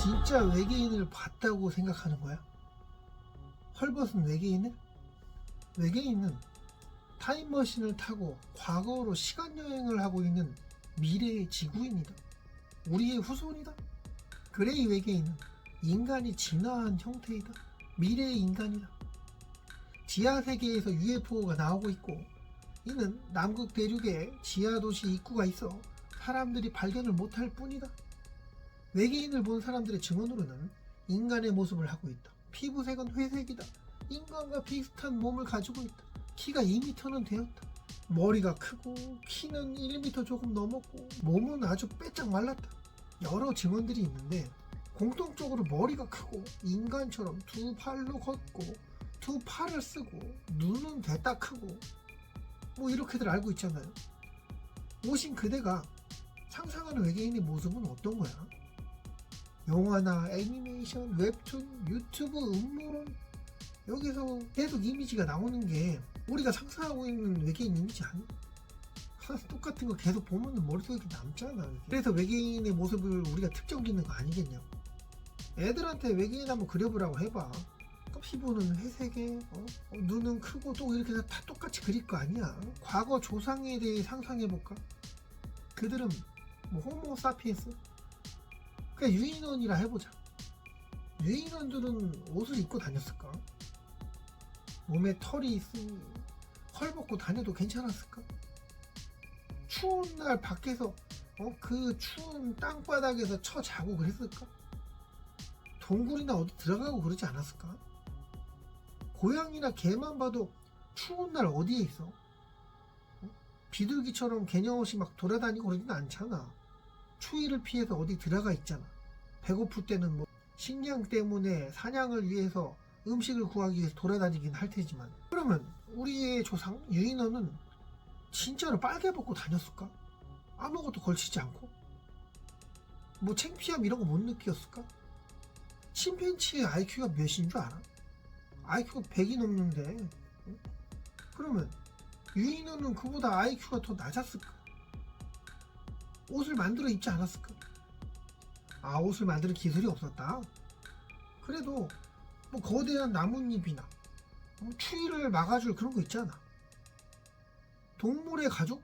진짜 외계인을 봤다고 생각하는 거야? 헐벗은 외계인을? 외계인은 타임머신을 타고 과거로 시간여행을 하고 있는 미래의 지구인이다. 우리의 후손이다. 그레이 외계인은 인간이 진화한 형태이다. 미래의 인간이다. 지하세계에서 UFO가 나오고 있고, 이는 남극 대륙에 지하도시 입구가 있어 사람들이 발견을 못할 뿐이다. 외계인을 본 사람들의 증언으로는 인간의 모습을 하고 있다. 피부색은 회색이다. 인간과 비슷한 몸을 가지고 있다. 키가 2m는 되었다. 머리가 크고 키는 1m 조금 넘었고 몸은 아주 빼짝 말랐다. 여러 증언들이 있는데 공통적으로 머리가 크고 인간처럼 두 팔로 걷고 두 팔을 쓰고 눈은 대따 크고 뭐 이렇게들 알고 있잖아요. 오신 그대가 상상하는 외계인의 모습은 어떤 거야? 영화나 애니메이션, 웹툰, 유튜브, 음모론, 여기서 계속 이미지가 나오는 게 우리가 상상하고 있는 외계인 이미지 아니야? 똑같은 거 계속 보면 머릿속에 남잖아. 그래서 외계인의 모습을 우리가 특정 짓는 거 아니겠냐고. 애들한테 외계인 한번 그려보라고 해봐. 피부는 회색에 눈은 크고 또 이렇게 다 똑같이 그릴 거 아니야. 과거 조상에 대해 상상해볼까? 그들은 뭐 호모사피엔스? 그냥 유인원이라 해보자. 유인원들은 옷을 입고 다녔을까? 몸에 털이 있으니 헐벗고 다녀도 괜찮았을까? 추운 날 밖에서 그 추운 땅바닥에서 자고 그랬을까? 동굴이나 어디 들어가고 그러지 않았을까? 고양이나 개만 봐도 추운 날 어디에 있어? 비둘기처럼 개념 없이 막 돌아다니고 그러진 않잖아. 추위를 피해서 어디 들어가 있잖아. 배고플 때는 뭐 식량 때문에 사냥을 위해서 음식을 구하기 위해서 돌아다니긴 할 테지만, 그러면 우리의 조상 유인원은 진짜로 빨개 벗고 다녔을까? 아무것도 걸치지 않고? 뭐 창피함 이런 거 못 느꼈을까? 침팬지의 IQ가 몇인 줄 알아? IQ가 100이 넘는데 그러면 유인원은 그보다 IQ가 더 낮았을까? 옷을 만들어 입지 않았을까? 옷을 만드는 기술이 없었다? 그래도 뭐 거대한 나뭇잎이나 추위를 막아줄 그런 거 있잖아. 동물의 가죽?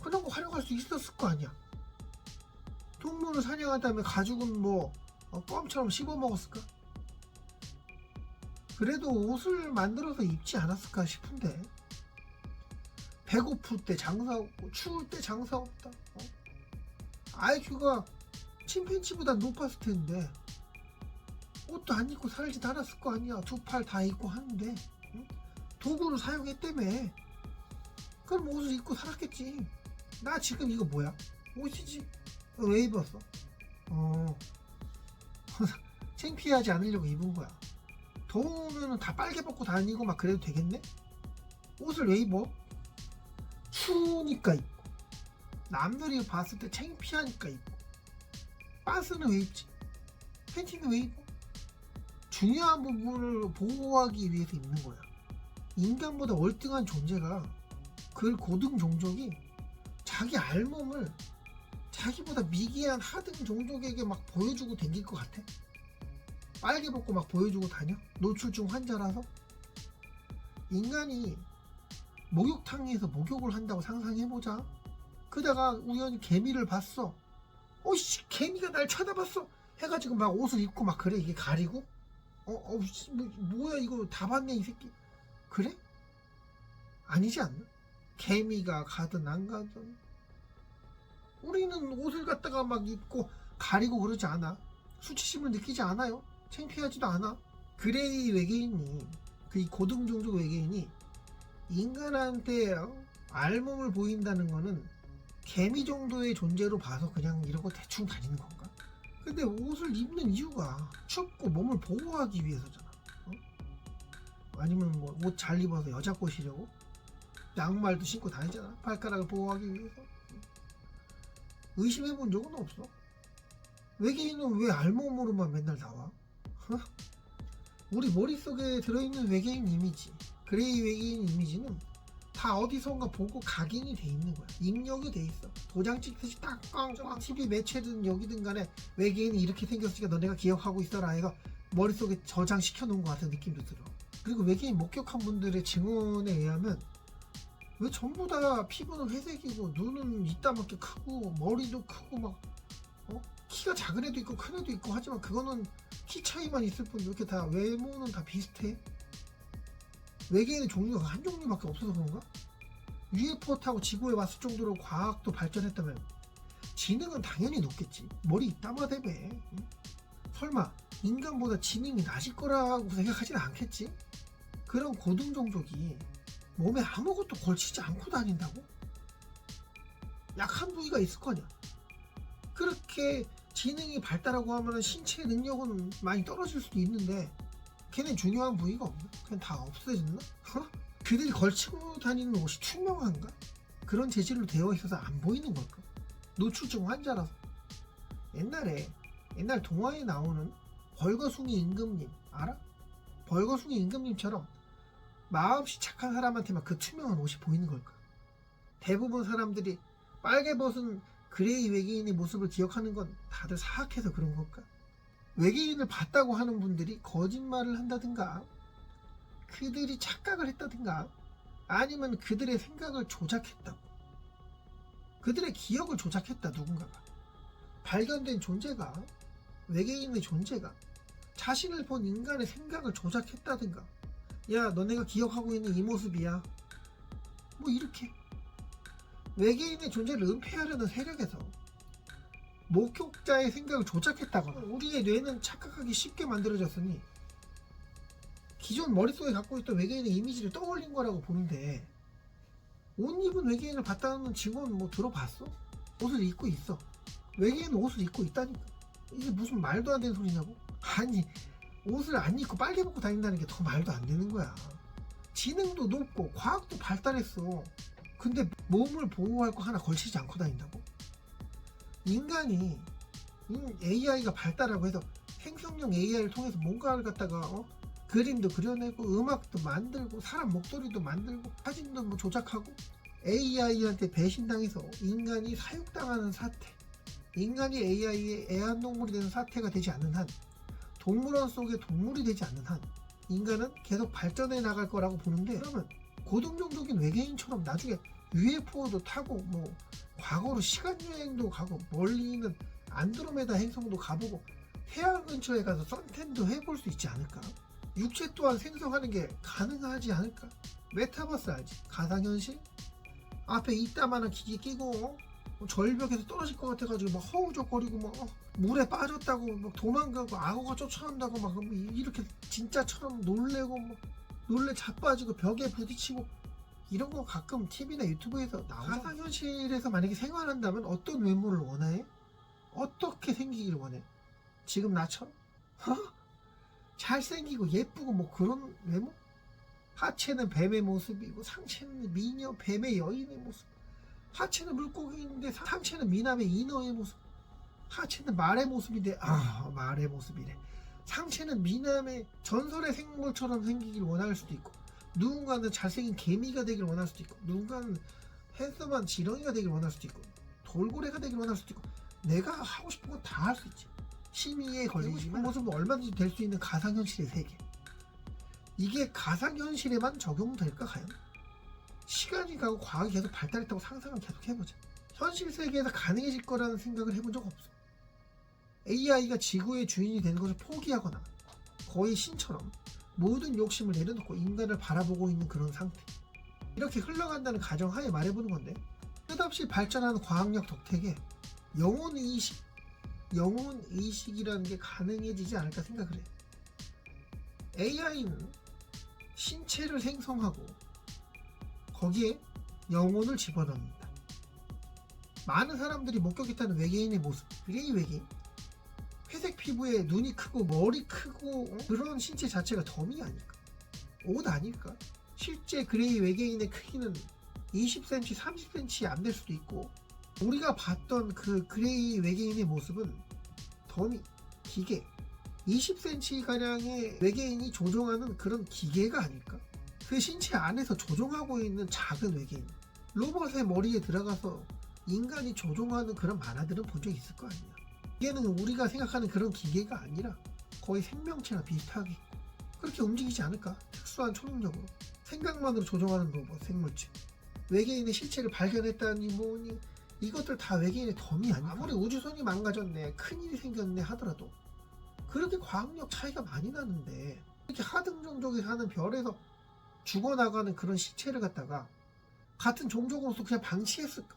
그런 거 활용할 수 있었을 거 아니야. 동물을 사냥한 다음에 가죽은 뭐 껌처럼 씹어 먹었을까? 그래도 옷을 만들어서 입지 않았을까 싶은데, 배고플 때 장사 없고 추울 때 장사 없다. IQ가 침팬지보다 높았을 텐데 옷도 안 입고 살지도 않았을 거 아니야. 두 팔 다 입고 하는데 도구를 사용했다며. 그럼 옷을 입고 살았겠지. 나 지금 이거 뭐야? 옷이지. 왜 입었어? 창피하지 않으려고 입은 거야. 더우면 다 빨개 벗고 다니고 막 그래도 되겠네? 옷을 왜 입어? 추우니까 입고, 남들이 봤을 때 창피하니까 입고. 빤스는 왜 입지? 팬티는 왜 입어? 중요한 부분을 보호하기 위해서 입는 거야. 인간보다 월등한 존재가, 그 고등 종족이 자기 알몸을 자기보다 미개한 하등 종족에게 막 보여주고 다닐 것 같아? 빨개 벗고 막 보여주고 다녀? 노출증 환자라서? 인간이 목욕탕에서 목욕을 한다고 상상해보자. 그다가 우연히 개미를 봤어. 씨, 개미가 날 쳐다봤어 해가지고 막 옷을 입고 막 그래? 이게 가리고? 뭐야 이거 다 봤네 이 새끼. 그래? 아니지 않나? 개미가 가든 안 가든 우리는 옷을 갖다가 막 입고 가리고 그러지 않아. 수치심을 느끼지 않아요. 창피하지도 않아. 그레이 외계인이, 그 고등종족 외계인이 인간한테 알몸을 보인다는 거는 개미 정도의 존재로 봐서 그냥 이러고 대충 다니는 건가? 근데 옷을 입는 이유가 춥고 몸을 보호하기 위해서잖아. 아니면 뭐 옷 잘 입어서 여자 꼬시려고? 양말도 신고 다니잖아. 발가락을 보호하기 위해서. 의심해본 적은 없어. 외계인은 왜 알몸으로만 맨날 나와? 우리 머릿속에 들어있는 외계인 이미지, 그레이 외계인 이미지는 다 어디선가 보고 각인이 돼 있는 거야. 입력이 돼 있어. 도장 찍듯이 딱 꽝꽝 TV 매체든 여기든 간에 외계인이 이렇게 생겼으니까 너네가 기억하고 있어라. 얘가 머릿속에 저장시켜 놓은 것 같은 느낌도 들어. 그리고 외계인 목격한 분들의 증언에 의하면 왜 전부 다 피부는 회색이고 눈은 이따만큼 크고 머리도 크고 막 키가 작은 애도 있고 큰 애도 있고 하지만 그거는 키 차이만 있을 뿐 이렇게 다 외모는 다 비슷해. 외계인의 종류가 한 종류밖에 없어서 그런가? UFO 타고 지구에 왔을 정도로 과학도 발전했다면 지능은 당연히 높겠지. 머리 이따마대매. 응? 설마 인간보다 지능이 낮을 거라고 생각하진 않겠지? 그런 고등 종족이 몸에 아무것도 걸치지 않고 다닌다고? 약한 부위가 있을 거냐? 그렇게 지능이 발달하고 하면 신체 능력은 많이 떨어질 수도 있는데 걔는 중요한 부위가 없나? 그냥 다 없어졌나? 그들이 걸치고 다니는 옷이 투명한가? 그런 재질로 되어 있어서 안 보이는 걸까? 노출증 환자라서. 옛날 동화에 나오는 벌거숭이 임금님 알아? 벌거숭이 임금님처럼 마음씨 착한 사람한테만 그 투명한 옷이 보이는 걸까? 대부분 사람들이 빨개 벗은 그레이 외계인의 모습을 기억하는 건 다들 사악해서 그런 걸까? 외계인을 봤다고 하는 분들이 거짓말을 한다든가 그들이 착각을 했다든가 아니면 그들의 생각을 조작했다고, 그들의 기억을 조작했다. 누군가가 발견된 존재가, 외계인의 존재가 자신을 본 인간의 생각을 조작했다든가, 야 너네가 기억하고 있는 이 모습이야 뭐 이렇게 외계인의 존재를 은폐하려는 세력에서 목격자의 생각을 조작했다거나 우리의 뇌는 착각하기 쉽게 만들어졌으니 기존 머릿속에 갖고 있던 외계인의 이미지를 떠올린 거라고 보는데, 옷 입은 외계인을 봤다는 증언 뭐 들어봤어? 옷을 입고 있어. 외계인은 옷을 입고 있다니까. 이게 무슨 말도 안 되는 소리냐고? 아니 옷을 안 입고 빨개 벗고 다닌다는 게 더 말도 안 되는 거야. 지능도 높고 과학도 발달했어. 근데 몸을 보호할 거 하나 걸치지 않고 다닌다고? 인간이 AI가 발달하고 해서 생성형 AI를 통해서 뭔가를 갖다가 그림도 그려내고 음악도 만들고 사람 목소리도 만들고 사진도 뭐 조작하고 AI한테 배신당해서 인간이 사육당하는 사태, 인간이 AI의 애완동물이 되는 사태가 되지 않는 한, 동물원 속의 동물이 되지 않는 한 인간은 계속 발전해 나갈 거라고 보는데, 그러면 고등종족인 외계인처럼 나중에 UFO도 타고 뭐 과거로 시간여행도 가고 멀리 있는 안드로메다 행성도 가보고 태양 근처에 가서 선탠도 해볼 수 있지 않을까? 육체 또한 생성하는 게 가능하지 않을까? 메타버스 알지? 가상현실? 앞에 이따만한 기계 끼고 절벽에서 떨어질 것 같아가지고 막 허우적거리고 막 물에 빠졌다고 막 도망가고 악어가 쫓아온다고 막 이렇게 진짜처럼 놀래고 막 놀래 자빠지고 벽에 부딪히고 이런 거 가끔 TV나 유튜브에서 나오잖아. 가상현실에서 만약에 생활한다면 어떤 외모를 원해? 어떻게 생기길 원해? 지금 나처럼? 잘생기고 예쁘고 뭐 그런 외모? 하체는 뱀의 모습이고 상체는 미녀 뱀의 여인의 모습, 하체는 물고기인데 상체는 미남의 인어의 모습, 하체는 말의 모습인데 말의 모습이래. 상체는 미남의 전설의 생물처럼 생기길 원할 수도 있고, 누군가는 잘생긴 개미가 되길 원할 수도 있고, 누군가는 핸섬한 지렁이가 되길 원할 수도 있고, 돌고래가 되길 원할 수도 있고, 내가 하고 싶은 건 다 할 수 있지. 심의에 걸리고 싶은 모습은 얼마든지 될 수 있는 가상현실의 세계. 이게 가상현실에만 적용될까 과연? 시간이 가고 과학이 계속 발달했다고 상상을 계속 해보자. 현실 세계에서 가능해질 거라는 생각을 해본 적 없어. AI가 지구의 주인이 되는 것을 포기하거나 거의 신처럼 모든 욕심을 내려놓고 인간을 바라보고 있는 그런 상태. 이렇게 흘러간다는 가정하에 말해보는 건데, 끝없이 발전하는 과학력 덕택에 영혼의식이라는 게 가능해지지 않을까 생각을 해. AI는 신체를 생성하고 거기에 영혼을 집어넣는다. 많은 사람들이 목격했다는 외계인의 모습, 그레이 외계인, 회색 피부에 눈이 크고 머리 크고 그런 신체 자체가 덤이 아닐까? 옷 아닐까? 실제 그레이 외계인의 크기는 20cm, 30cm 안 될 수도 있고, 우리가 봤던 그 그레이 외계인의 모습은 덤이, 기계, 20cm 가량의 외계인이 조종하는 그런 기계가 아닐까? 그 신체 안에서 조종하고 있는 작은 외계인, 로봇의 머리에 들어가서 인간이 조종하는 그런 만화들은 본 적 있을 거 아니야. 이게는 우리가 생각하는 그런 기계가 아니라 거의 생명체나 비슷하게 그렇게 움직이지 않을까? 특수한 초능력으로 생각만으로 조종하는 로봇, 생물체. 외계인의 실체를 발견했다니 뭐니, 이것들 다 외계인의 덤이 아니야. 아무리 우주선이 망가졌네, 큰일이 생겼네 하더라도 그렇게 과학력 차이가 많이 나는데 이렇게 하등 종족이 사는 별에서 죽어나가는 그런 시체를 갖다가 같은 종족으로서 그냥 방치했을까?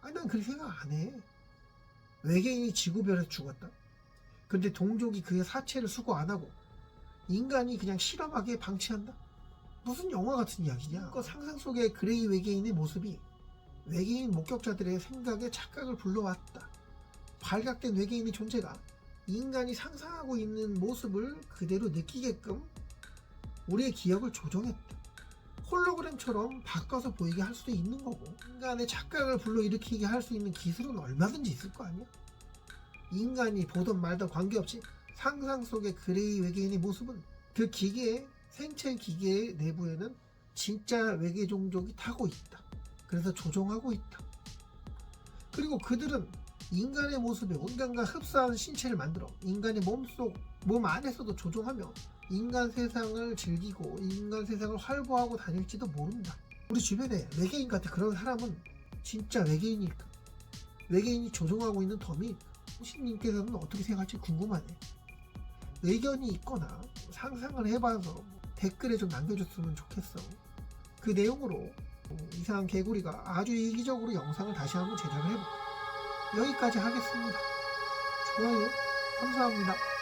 아니, 난 그렇게 생각 안 해. 외계인이 지구별에서 죽었다. 근데 동족이 그의 사체를 수거 안 하고 인간이 그냥 실험하게 방치한다? 무슨 영화 같은 이야기냐? 그 상상 속의 그레이 외계인의 모습이 외계인 목격자들의 생각에 착각을 불러왔다. 발각된 외계인의 존재가 인간이 상상하고 있는 모습을 그대로 느끼게끔 우리의 기억을 조종했다. 홀로그램처럼 바꿔서 보이게 할 수도 있는 거고, 인간의 착각을 불러일으키게 할 수 있는 기술은 얼마든지 있을 거 아니야? 인간이 보던 말던 관계없이 상상 속의 그레이 외계인의 모습은 그 기계의 생체 기계의 내부에는 진짜 외계 종족이 타고 있다. 그래서 조종하고 있다. 그리고 그들은 인간의 모습에 인간과 흡사한 신체를 만들어 인간의 몸 안에서도 조종하며 인간 세상을 즐기고 인간 세상을 활보하고 다닐지도 모른다. 우리 주변에 외계인 같은 그런 사람은 진짜 외계인일까? 외계인이 조종하고 있는 덤일까? 호신님께서는 어떻게 생각할지 궁금하네. 의견이 있거나 상상을 해봐서 댓글에 좀 남겨줬으면 좋겠어. 그 내용으로 이상한 개구리가 아주 이기적으로 영상을 다시 한번 제작을 해볼게. 여기까지 하겠습니다. 좋아요 감사합니다.